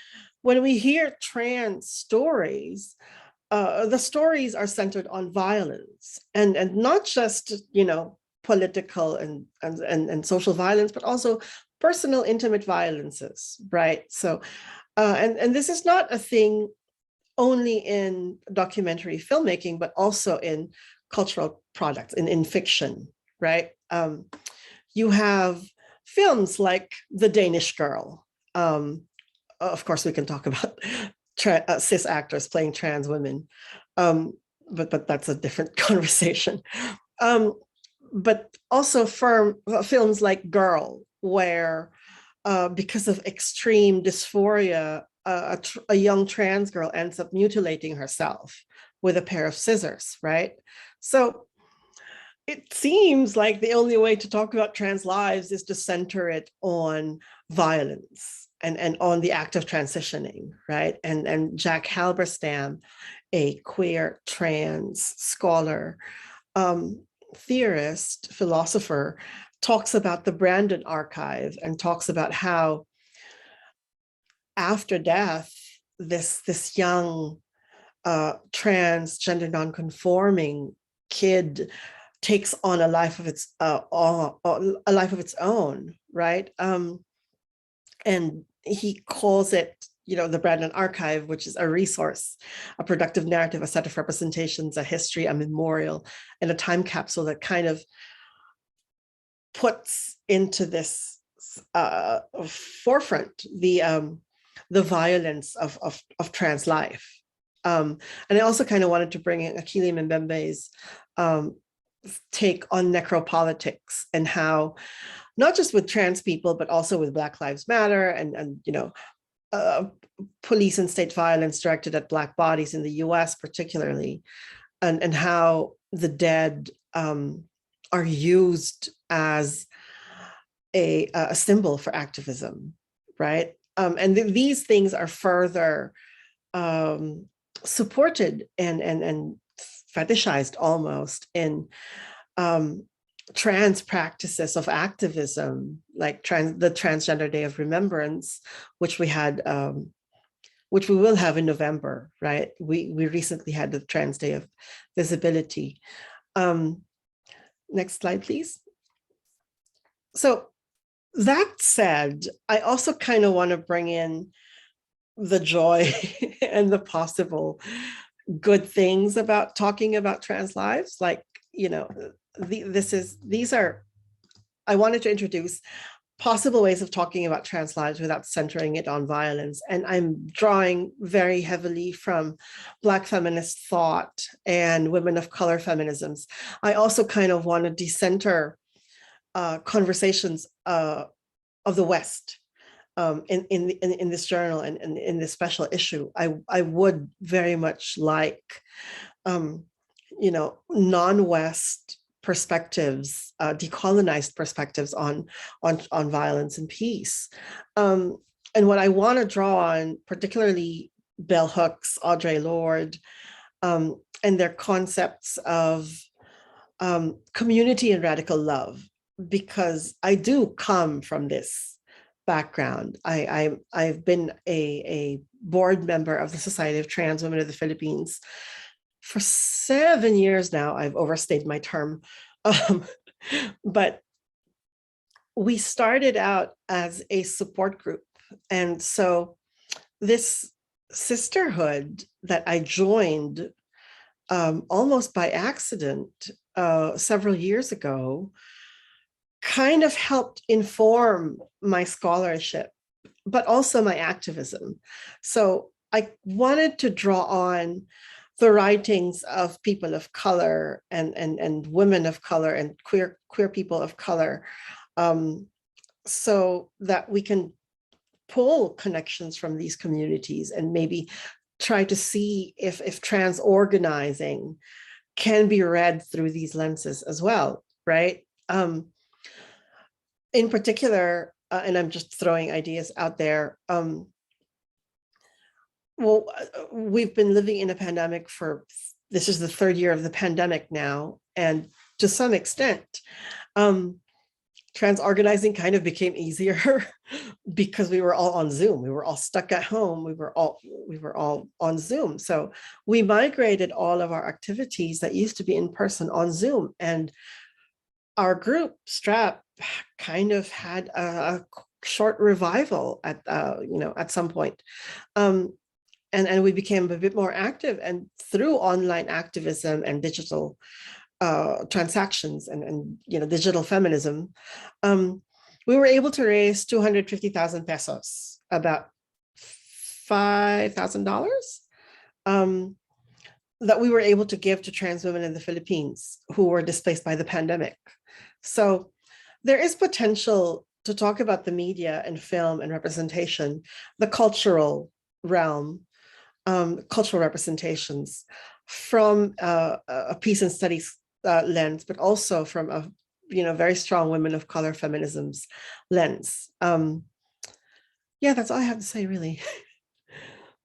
when we hear trans stories, the stories are centered on violence and not just, political and social violence, but also personal, intimate violences, right? So, and this is not a thing only in documentary filmmaking, but also in cultural products, in fiction, right? You have films like The Danish Girl. Of course, we can talk about cis actors playing trans women, but that's a different conversation. But also films like Girl, where because of extreme dysphoria, a young trans girl ends up mutilating herself with a pair of scissors, right? So it seems like the only way to talk about trans lives is to center it on violence and on the act of transitioning, right? And Jack Halberstam, a queer trans scholar, theorist, philosopher, talks about the Brandon Archive and talks about how after death, this young transgender nonconforming kid takes on a life of its own, right? And he calls it, the Brandon Archive, which is a resource, a productive narrative, a set of representations, a history, a memorial, and a time capsule that kind of puts into this forefront the violence of trans life. And I also kind of wanted to bring in Akili Mbembe's take on necropolitics and how, not just with trans people, but also with Black Lives Matter and police and state violence directed at Black bodies in the US particularly, and how the dead are used as a symbol for activism, right? And these things are further supported and fetishized almost in trans practices of activism, like the Transgender Day of Remembrance, which we had, which we will have in November, right? We recently had the Trans Day of Visibility. Next slide, please. So that said, I also kind of want to bring in the joy and the possible good things about talking about trans lives. Like, you know, I wanted to introduce possible ways of talking about trans lives without centering it on violence. And I'm drawing very heavily from Black feminist thought and women of color feminisms. I also kind of want to decenter conversations of the West in this journal and in this special issue. I would very much like, you know, non-West perspectives, decolonized perspectives on violence and peace. And what I want to draw on, particularly Bell Hooks, Audre Lorde, and their concepts of community and radical love, because I do come from this background. I've been a board member of the Society of Trans Women of the Philippines for 7 years now. I've overstayed my term. But we started out as a support group. And so this sisterhood that I joined almost by accident several years ago kind of helped inform my scholarship, but also my activism. So I wanted to draw on the writings of people of color and women of color and queer people of color, so that we can pull connections from these communities and maybe try to see if trans organizing can be read through these lenses as well, right? In particular, and I'm just throwing ideas out there, well, we've been living in a pandemic this is the 3rd year of the pandemic now. And to some extent, trans organizing kind of became easier because we were all on Zoom. We were all stuck at home. We were all on Zoom. So we migrated all of our activities that used to be in person on Zoom. And our group, STRAP, kind of had a short revival at some point. And we became a bit more active, and through online activism and digital transactions and digital feminism, we were able to raise 250,000 pesos, about $5,000, that we were able to give to trans women in the Philippines who were displaced by the pandemic. So there is potential to talk about the media and film and representation, the cultural realm, cultural representations from a peace and studies lens, but also from a very strong women of color feminisms lens. Yeah, that's all I have to say, really.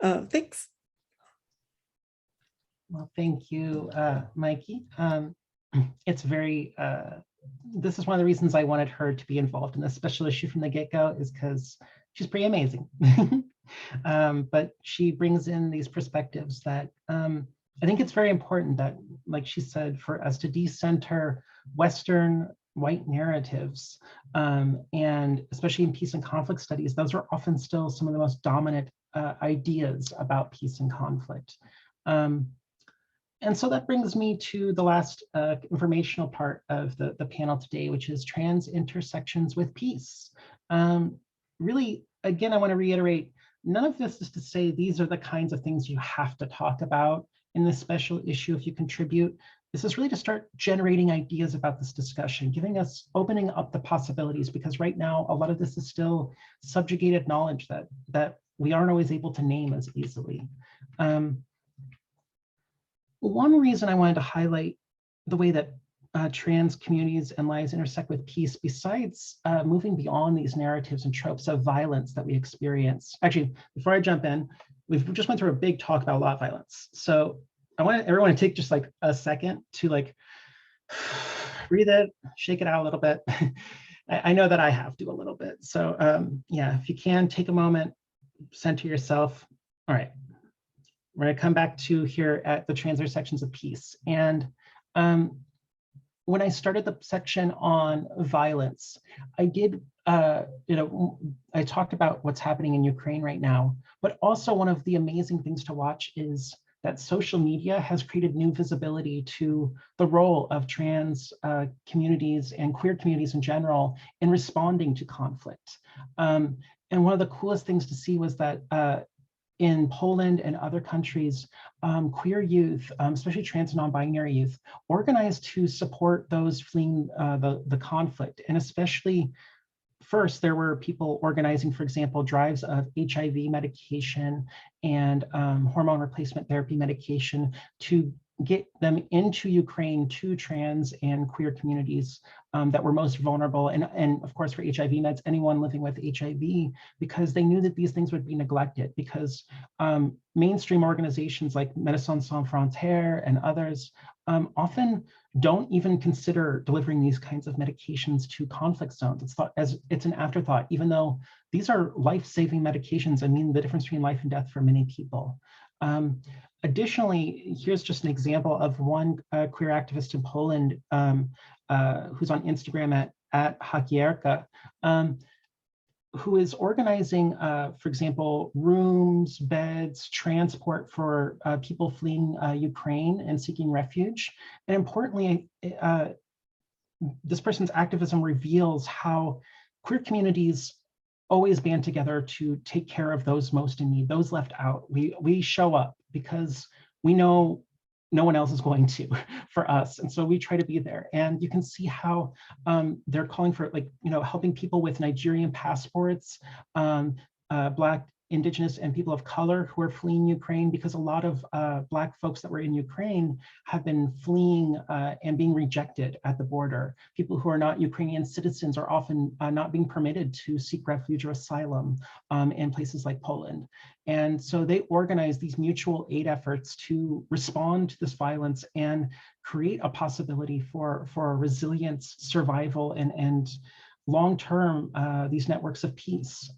Thanks. Well, thank you, Mikey. It's very, this is one of the reasons I wanted her to be involved in this special issue from the get-go, is because she's pretty amazing. But she brings in these perspectives that I think it's very important that, like she said, for us to decenter Western white narratives, and especially in peace and conflict studies, those are often still some of the most dominant ideas about peace and conflict. And so that brings me to the last informational part of the panel today, which is trans intersections with peace. Really, again, I want to reiterate, none of this is to say these are the kinds of things you have to talk about in this special issue if you contribute. This is really to start generating ideas about this discussion, opening up the possibilities, because right now a lot of this is still subjugated knowledge that we aren't always able to name as easily. One reason I wanted to highlight the way that trans communities and lives intersect with peace, besides moving beyond these narratives and tropes of violence that we experience. Actually, before I jump in, we've just went through a big talk about lot violence. So I want everyone to take just like a second to like breathe it, shake it out a little bit. I know that I have to a little bit. So yeah, if you can take a moment, center yourself. All right, we're gonna come back to here at the trans intersections of peace. And when I started the section on violence, I did, I talked about what's happening in Ukraine right now, but also one of the amazing things to watch is that social media has created new visibility to the role of trans communities and queer communities in general in responding to conflict. And one of the coolest things to see was that in Poland and other countries, queer youth, especially trans and non-binary youth, organized to support those fleeing the conflict. And especially first, there were people organizing, for example, drives of HIV medication and hormone replacement therapy medication to get them into Ukraine to trans and queer communities that were most vulnerable. And of course, for HIV meds, anyone living with HIV, because they knew that these things would be neglected because mainstream organizations like Médecins Sans Frontières and others often don't even consider delivering these kinds of medications to conflict zones. It's thought as it's an afterthought, even though these are life-saving medications. I mean, the difference between life and death for many people. Additionally, here's just an example of one queer activist in Poland who's on Instagram at Hakierka, who is organizing, for example, rooms, beds, transport for people fleeing Ukraine and seeking refuge. And importantly, this person's activism reveals how queer communities always band together to take care of those most in need, those left out. We show up because we know no one else is going to for us. And so we try to be there. And you can see how they're calling for helping people with Nigerian passports, Black, Indigenous, and people of color who are fleeing Ukraine, because a lot of Black folks that were in Ukraine have been fleeing and being rejected at the border. People who are not Ukrainian citizens are often not being permitted to seek refuge or asylum in places like Poland. And so they organize these mutual aid efforts to respond to this violence and create a possibility for resilience, survival, and long-term these networks of peace.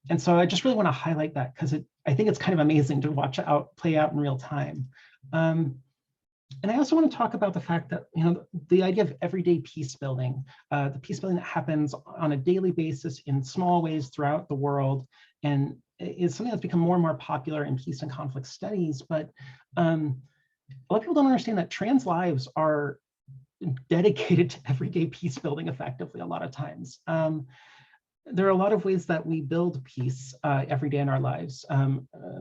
And so I just really want to highlight that because I think it's kind of amazing to watch play out in real time. And I also want to talk about the fact that, the idea of everyday peace building, the peace building that happens on a daily basis in small ways throughout the world, and is something that's become more and more popular in peace and conflict studies. But a lot of people don't understand that trans lives are dedicated to everyday peace building effectively a lot of times. There are a lot of ways that we build peace every day in our lives.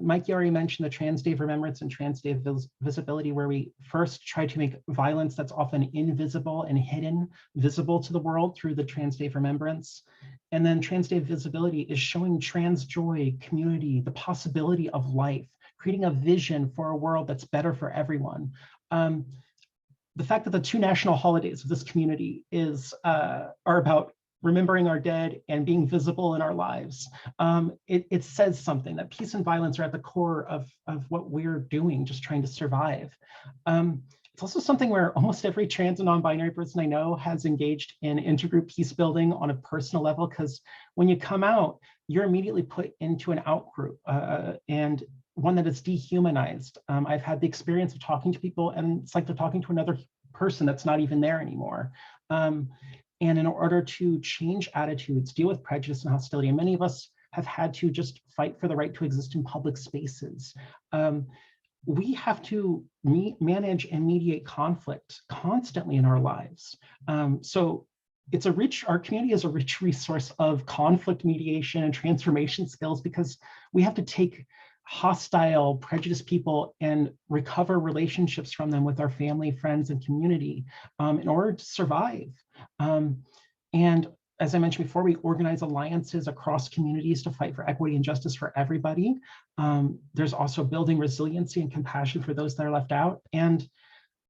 Mike already mentioned the Trans Day of Remembrance and Trans Day of Visibility, where we first try to make violence that's often invisible and hidden visible to the world through the Trans Day of Remembrance. And then Trans Day of Visibility is showing trans joy, community, the possibility of life, creating a vision for a world that's better for everyone. The fact that the two national holidays of this community are about remembering our dead and being visible in our lives, it says something that peace and violence are at the core of what we're doing, just trying to survive. It's also something where almost every trans and non-binary person I know has engaged in intergroup peace building on a personal level, because when you come out, you're immediately put into an out group and one that is dehumanized. I've had the experience of talking to people and it's like they're talking to another person that's not even there anymore. And in order to change attitudes, deal with prejudice and hostility, and many of us have had to just fight for the right to exist in public spaces. We have to manage and mediate conflict constantly in our lives. So our community is a rich resource of conflict mediation and transformation skills, because we have to take hostile, prejudiced people and recover relationships from them with our family, friends, and community in order to survive. And as I mentioned before, we organize alliances across communities to fight for equity and justice for everybody. There's also building resiliency and compassion for those that are left out. And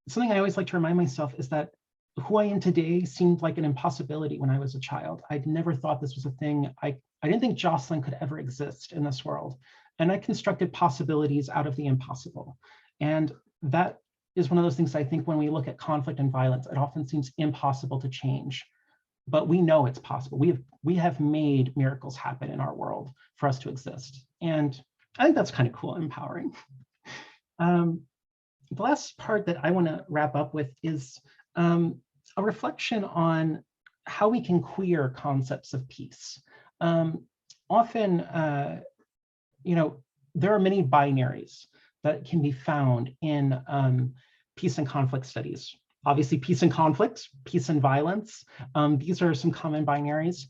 something I always like to remind myself is that who I am today seemed like an impossibility when I was a child. I'd never thought this was a thing. I didn't think Jocelyn could ever exist in this world. And I constructed possibilities out of the impossible. And that is one of those things I think when we look at conflict and violence, it often seems impossible to change. But we know it's possible. We have made miracles happen in our world for us to exist. And I think that's kind of cool and empowering. The last part that I want to wrap up with is a reflection on how we can queer concepts of peace. Often, there are many binaries that can be found in peace and conflict studies. Obviously, peace and conflict, peace and violence. These are some common binaries.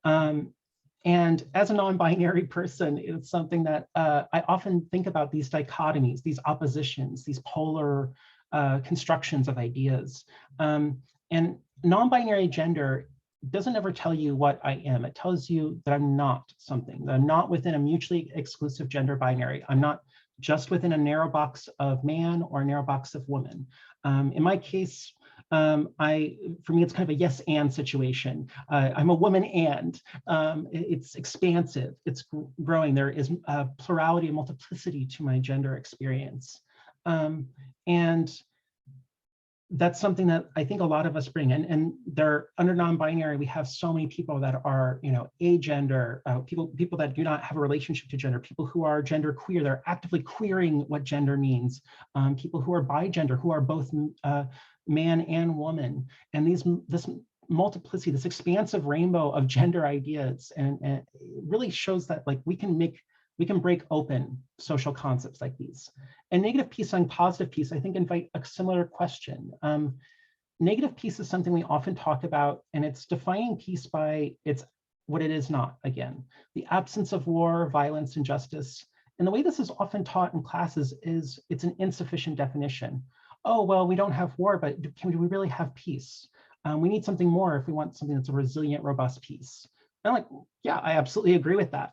And as a non-binary person, it's something that I often think about these dichotomies, these oppositions, these polar constructions of ideas. And non-binary gender doesn't ever tell you what I am. It tells you that I'm not something, that I'm not within a mutually exclusive gender binary. I'm not just within a narrow box of man or a narrow box of woman. In my case, for me, it's kind of a yes and situation. I'm a woman and it's expansive, it's growing. There is a plurality and multiplicity to my gender experience. And that's something that I think a lot of us bring. And they're under non-binary, we have so many people that are, agender, people that do not have a relationship to gender, people who are gender queer, they're actively queering what gender means, people who are bigender, who are both man and woman. And this multiplicity, this expansive rainbow of gender ideas, and it really shows that like we can break open social concepts like these. And negative peace and positive peace, I think, invite a similar question. Negative peace is something we often talk about, and it's defining peace by what it is not, again, the absence of war, violence, injustice. And the way this is often taught in classes is it's an insufficient definition. Oh, well, we don't have war, but do we really have peace? We need something more if we want something that's a resilient, robust peace. And I'm like, yeah, I absolutely agree with that.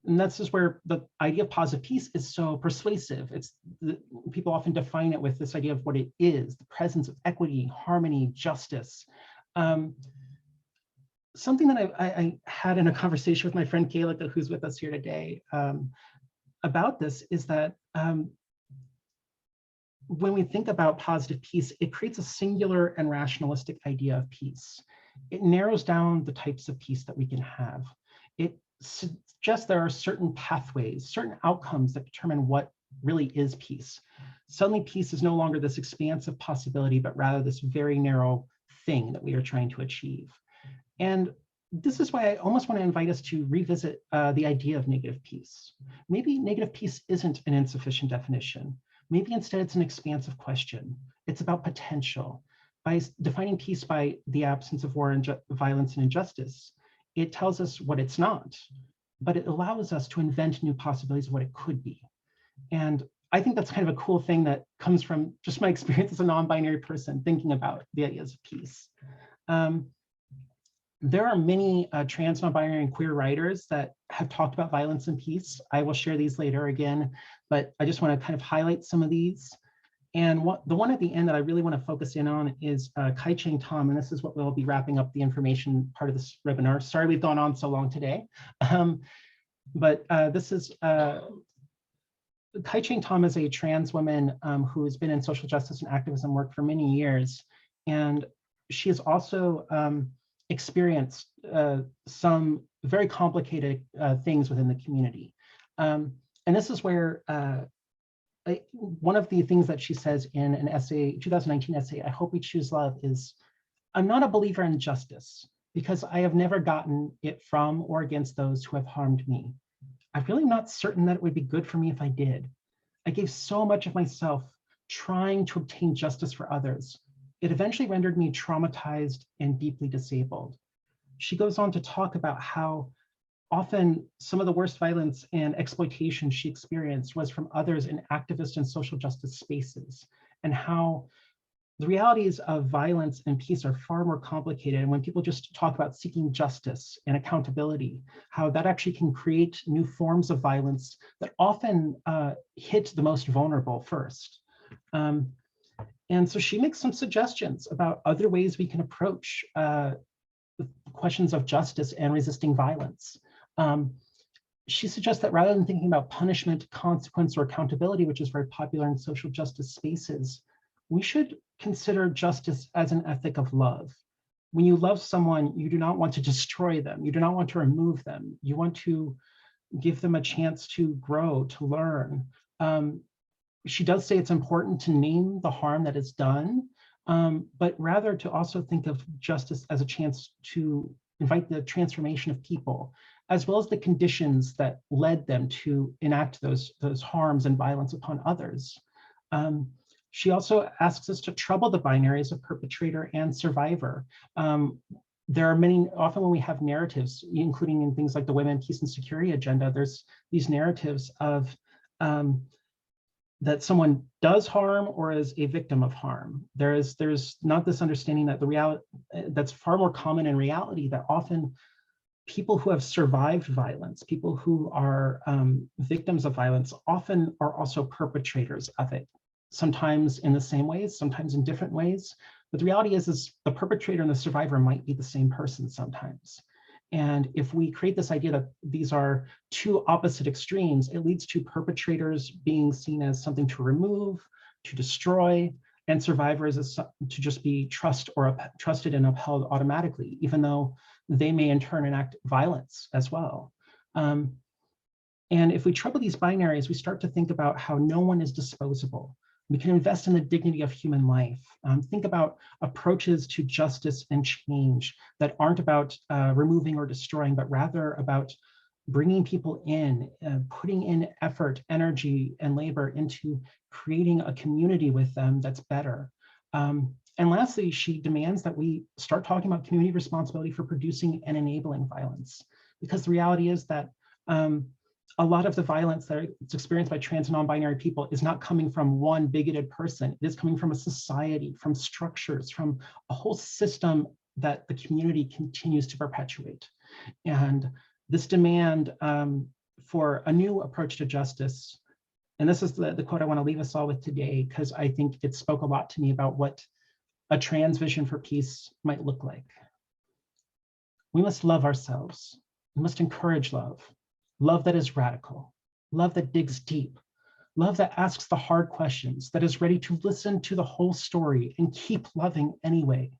And that's just where the idea of positive peace is so persuasive. People often define it with this idea of what it is, the presence of equity, harmony, justice. Something that I had in a conversation with my friend Kayla, who's with us here today, about this is that when we think about positive peace, it creates a singular and rationalistic idea of peace. It narrows down the types of peace that we can have. It suggests there are certain pathways, certain outcomes that determine what really is peace. Suddenly, peace is no longer this expansive possibility, but rather this very narrow thing that we are trying to achieve. And this is why I almost want to invite us to revisit the idea of negative peace. Maybe negative peace isn't an insufficient definition. Maybe instead it's an expansive question. It's about potential. By defining peace by the absence of war and violence and injustice, it tells us what it's not, but it allows us to invent new possibilities of what it could be. And I think that's kind of a cool thing that comes from just my experience as a non-binary person thinking about the ideas of peace. There are many trans, non-binary, and queer writers that have talked about violence and peace. I will share these later again, but I just want to kind of highlight some of these. And the one at the end that I really want to focus in on is Kai-Cheng Tom, and this is what we'll be wrapping up the information part of this webinar. Sorry we've gone on so long today. But this is, Kai-Cheng Tom is a trans woman who has been in social justice and activism work for many years. And she has also experienced some very complicated things within the community. And this is where one of the things that she says in an essay, 2019 essay, I Hope We Choose Love, is, I'm not a believer in justice because I have never gotten it from or against those who have harmed me. I'm really not certain that it would be good for me if I did. I gave so much of myself trying to obtain justice for others. It eventually rendered me traumatized and deeply disabled. She goes on to talk about how often some of the worst violence and exploitation she experienced was from others in activist and social justice spaces, and how the realities of violence and peace are far more complicated. And when people just talk about seeking justice and accountability, how that actually can create new forms of violence that often hit the most vulnerable first. And so she makes some suggestions about other ways we can approach questions of justice and resisting violence. She suggests that rather than thinking about punishment, consequence, or accountability, which is very popular in social justice spaces, we should consider justice as an ethic of love. When you love someone, you do not want to destroy them. You do not want to remove them. You want to give them a chance to grow, to learn. She does say it's important to name the harm that is done, but rather to also think of justice as a chance to invite the transformation of people, as well as the conditions that led them to enact those harms and violence upon others. She also asks us to trouble the binaries of perpetrator and survivor. There are many, often when we have narratives, including in things like the Women, Peace, and Security agenda, there's these narratives of that someone does harm or is a victim of harm. There's not this understanding that the reality that's far more common in reality, that often people who have survived violence, people who are victims of violence, often are also perpetrators of it, sometimes in the same ways, sometimes in different ways. But the reality is the perpetrator and the survivor might be the same person sometimes. And if we create this idea that these are two opposite extremes, it leads to perpetrators being seen as something to remove, to destroy, and survivors as to just be trusted and upheld automatically, even though they may in turn enact violence as well. And if we trouble these binaries, we start to think about how no one is disposable. We can invest in the dignity of human life. Think about approaches to justice and change that aren't about removing or destroying, but rather about bringing people in, putting in effort, energy, and labor into creating a community with them that's better. And lastly, she demands that we start talking about community responsibility for producing and enabling violence, because the reality is that a lot of the violence that is experienced by trans and non-binary people is not coming from one bigoted person. It is coming from a society, from structures, from a whole system that the community continues to perpetuate. And this demand for a new approach to justice, and this is the quote I want to leave us all with today, because I think it spoke a lot to me about what a trans vision for peace might look like. We must love ourselves. We must encourage love. Love that is radical, love that digs deep, love that asks the hard questions, that is ready to listen to the whole story and keep loving anyway.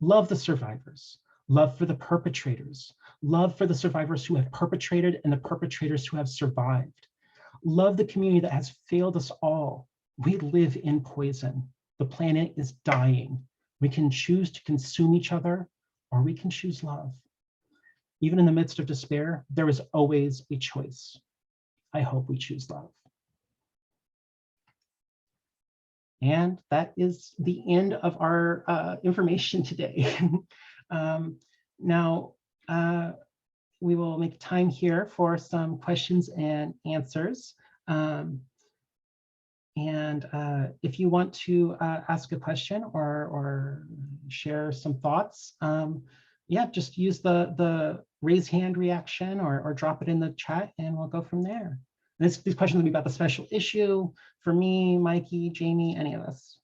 Love the survivors, love for the perpetrators, love for the survivors who have perpetrated and the perpetrators who have survived. Love the community that has failed us all. We live in poison. The planet is dying. We can choose to consume each other, or we can choose love. Even in the midst of despair, there is always a choice. I hope we choose love. And that is the end of our information today. Now, we will make time here for some questions and answers. If you want to ask a question or share some thoughts, yeah, just use the raise hand reaction or drop it in the chat and we'll go from there. And these questions will be about the special issue for me, Mikey, Jamie, any of us.